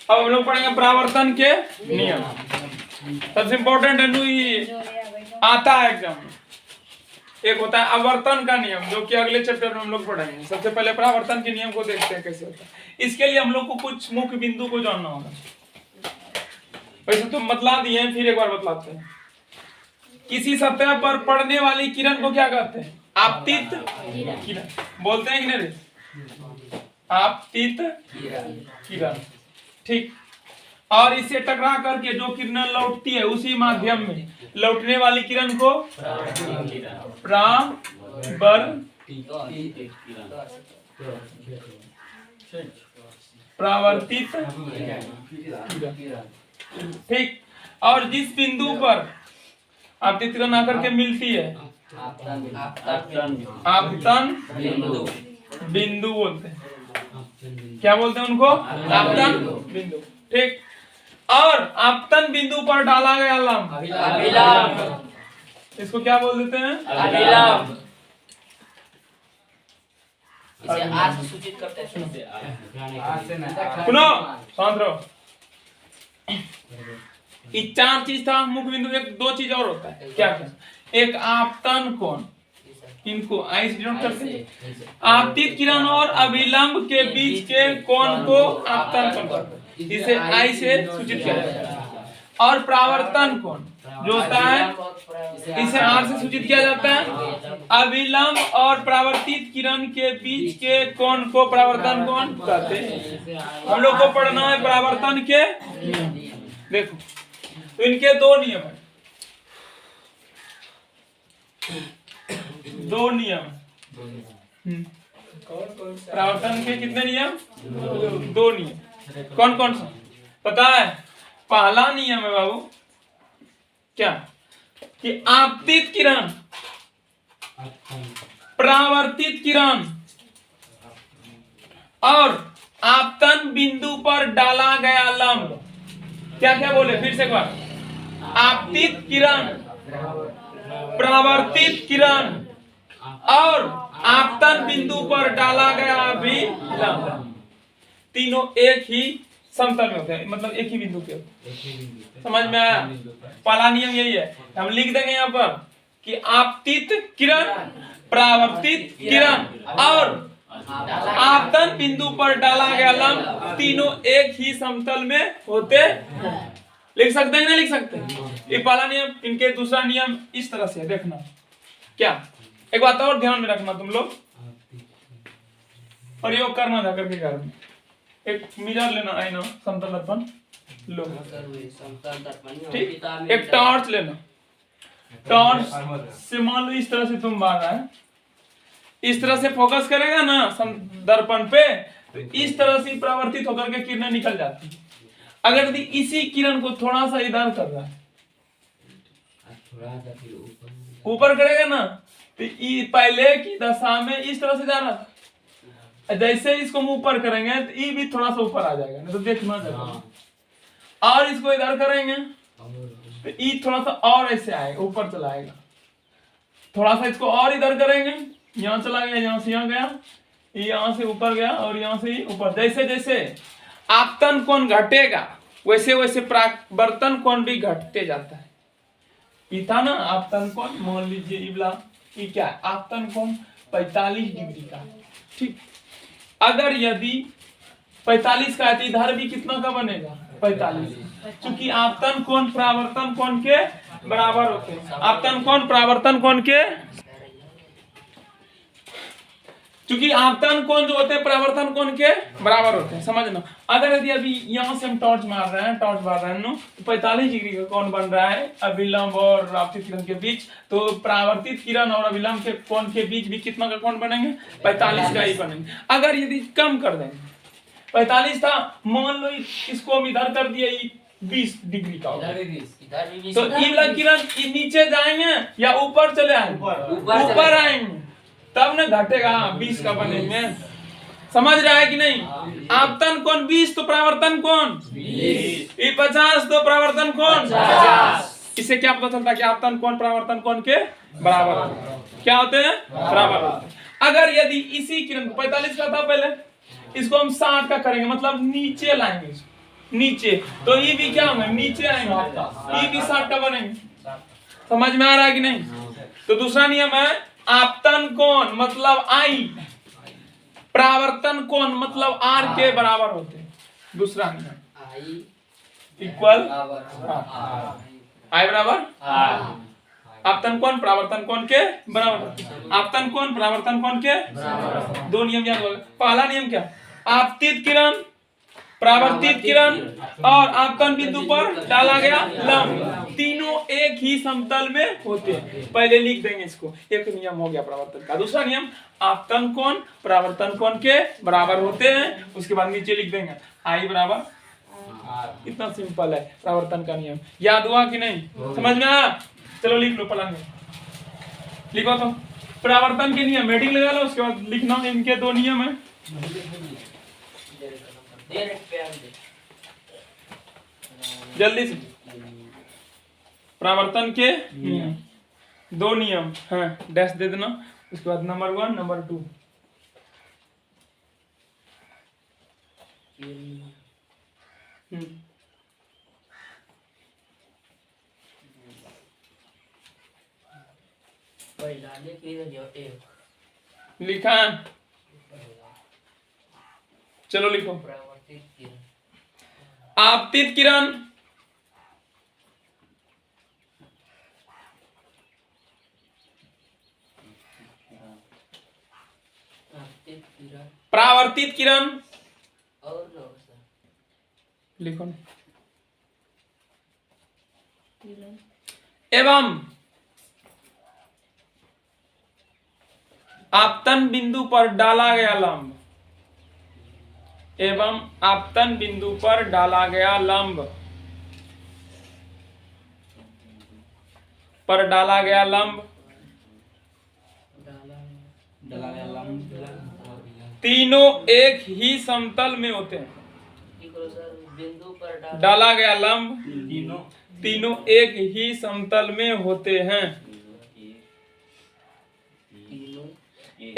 अब हम लोग पढ़ेंगे परावर्तन के नियम। सबसे इम्पोर्टेंट है ये आता है एग्जाम में। एक होता है आवर्तन का नियम, जो कि अगले चैप्टर में हम लोग पढ़ेंगे। सबसे पहले परावर्तन के नियम को देखते हैं कैसे होता है। इसके लिए हम लोग को कुछ मुख्य बिंदु को जानना होगा। वैसे तो बतला दिए हैं, फिर एक बार बतलाते हैं। किसी सतह पर पड़ने वाली किरण को क्या कहते हैं? आपतित किरण बोलते हैं कि नहीं? आपतित किरण, ठीक। और इससे टकरा करके जो किरण लौटती है उसी माध्यम में लौटने वाली किरण को परावर्तित किरण, ठीक। और जिस बिंदु पर आपतित किरण आकर के मिलती है आपतन बिंदु बोलते हैं। क्या बोलते हैं उनको? आपतन बिंदु, ठीक। और आपतन बिंदु पर डाला गया लंब अभिलंब, इसको क्या बोल देते हैं? अभिलंब। इसे आर से सूचित करते हैं। सुनो, शांत रहो। ये चार चीज था मुख्य बिंदु। एक दो चीज और होता है, क्या क्या? एक आपतन कोण, इनको आई से डिनोट करते हैं। आपतित किरण और अभिलंब के बीच के कोण को आपतन कोण कहते हैं, इसे आई से सूचित किया जाता है। और परावर्तन कोण जो होता है इसे आर से सूचित किया जाता है। अभिलंब और परावर्तित किरण के बीच के कोण को परावर्तन कोण कहते हैं। हम लोग को पढ़ना है परावर्तन के नियम। देखो, तो इनके दो नियम है, दो नियम। परावर्तन के कितने नियम? दो नियम। कौन कौन सा पता है? पहला नियम है बाबू क्या, कि आपतित किरण परावर्तित किरण और आपतन बिंदु पर डाला गया लंब, क्या क्या बोले फिर से एक बार? आपतित किरण, परावर्तित किरण और आपतन बिंदु पर डाला गया अभिलंब, तीनों एक ही समतल में होते हैं, मतलब एक ही बिंदु के। समझ में आया? पहला नियम यही है। हम लिख देंगे यहाँ पर कि आपतित किरण, परावर्तित किरण और आपतन बिंदु पर डाला गया लंब तीनों एक ही समतल में होते हैं। लिख सकते हैं ना? लिख सकते हैं। ये पहला नियम। इनके दूसरा नियम इस तरह से देखना क्या। एक बात और ध्यान में रखना, तुम लोग प्रयोग करना था करके कारण। एक मिरर लेना, आईना, समतल दर्पण लो, ठीक। एक टॉर्च लेना, टॉर्च से मान लो इस तरह से तुम बाहर है, इस तरह से फोकस करेगा ना दर्पण पे, तो इस तरह से परावर्तित होकर के किरणें निकल जाती है। अगर यदि इसी किरण को थोड़ा सा इधर कर रहा है, ऊपर करेगा ना, तो पहले की दशा में इस तरह से जा रहा था, जैसे इसको हम ऊपर करेंगे तो ये भी थोड़ा सा ऊपर आ जाएगा, नहीं तो देखना जरूर। और इसको इधर करेंगे तो ये थोड़ा सा और ऐसे आएगा, ऊपर चला आएगा। थोड़ा सा इसको और इधर करेंगे, यहाँ चला गया, यहाँ से यहाँ गया, यहाँ से ऊपर गया और यहाँ से ऊपर। जैसे जैसे आपतन कोण घटेगा वैसे वैसे परावर्तन कोण भी घटते जाता है। ये था ना आपतन कोण, मान लीजिए ये क्या है? आपतन कोण 45 डिग्री का, ठीक। अगर यदि 45 का है तो इधर भी कितना का बनेगा? 45। क्योंकि आपतन कोण परावर्तन कोण के बराबर होते हैं। आपतन कोण परावर्तन कोण के, क्योंकि आपतन कोण जो होते हैं परावर्तन कोण के बराबर होते हैं। समझना। अगर यदि अभी यहाँ से हम टॉर्च मार रहे हैं, टॉर्च मार रहे हैं तो 45 डिग्री का कोण बन रहा है अभिलंब और आपतित किरण के बीच, तो परावर्तित किरण और अभिलंब के कोण के बीच भी कितना का कोण बनेंगे? 45 का ही बनेंगे। अगर यदि कम कर देंगे, 45 था, मान लो इसको हम इधर कर दिए 20 डिग्री का, तो ये किरण नीचे जाएंगे या ऊपर चले आएंगे? ऊपर आएंगे, तब न घटेगा 20 का बनेंगे। समझ रहा है कि नहीं? आपतन कोण 20 तो परावर्तन कोण 20, 50 तो परावर्तन कोण 50। इससे क्या पता चलता है कि आपतन कोण परावर्तन कोण के बराबर क्या होते हैं? बराबर होते हैं। अगर यदि इसी किरण 45 का था पहले, इसको हम 60 का करेंगे, मतलब नीचे लाएंगे इसको, नीचे, तो ई भी क्या होंगे, नीचे आएंगे, ई भी 60 का बनेंगे। समझ में आ रहा है कि नहीं? तो दूसरा नियम है आपतन कोण मतलब आई, परावर्तन कोण मतलब आर के बराबर होते हैं। दूसरा नियम इक्वल आई बराबर आपतन कोण परावर्तन कोण के बराबर, आपतन कोण परावर्तन कोण के बराबर। दो नियम याद होगा। पहला नियम क्या, आपतित किरण परावर्तित किरण और आपतन बिंदु पर डाला गया लंब तीनों एक ही समतल में होते हैं। पहले लिख देंगे इसको, एक नियम हो गया परावर्तन का। दूसरा नियम आपतन कोण परावर्तन कोण के बराबर होते हैं। उसके बाद नीचे लिख देंगे आई बराबर, इतना सिंपल है परावर्तन का नियम। याद हुआ कि नहीं, समझ में आया? चलो लिख लो पढ़ाएंगे, लिखो तो परावर्तन के नियम हेडिंग लगा लो। उसके बाद लिखना इनके दो नियम है। जल्दी से परावर्तन के नियम, दो नियम हैं, डैश दे देना। उसके बाद नंबर 1 नंबर 2 लिखा। चलो लिखो आपतित किरण परावर्तित किरण लिखो एवं आपतन बिंदु पर डाला गया लंब, एवं आपतन बिंदु पर डाला गया लंब, पर डाला गया लंब तीनों एक ही समतल में होते हैं। डाला गया लंब तीनों एक ही समतल में होते हैं,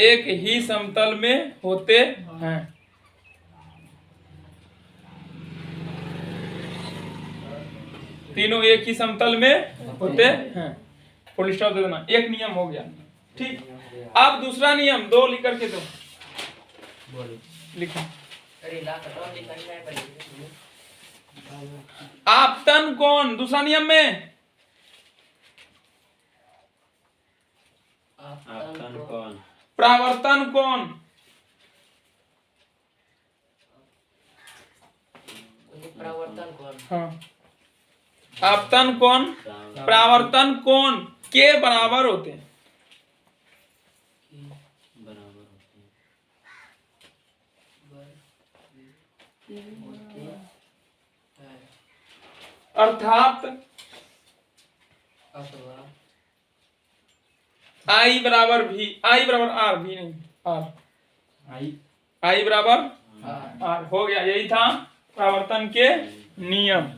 एक ही समतल में होते हैं। तीनों एक ही समतल में होते हैं। फुल स्टॉप दे देना, एक नियम हो गया। ठीक, अब दूसरा नियम 2 लिख करके दो, लिखो आपतन कोण। दूसरा नियम में आपतन कोण परावर्तन कोण, हाँ आपतन कोण परावर्तन कोण के बराबर होते हैं। अर्थात आई बराबर भी, आई बराबर आर भी नहीं, आर आई बराबर आर हो गया। यही था परावर्तन के नियम।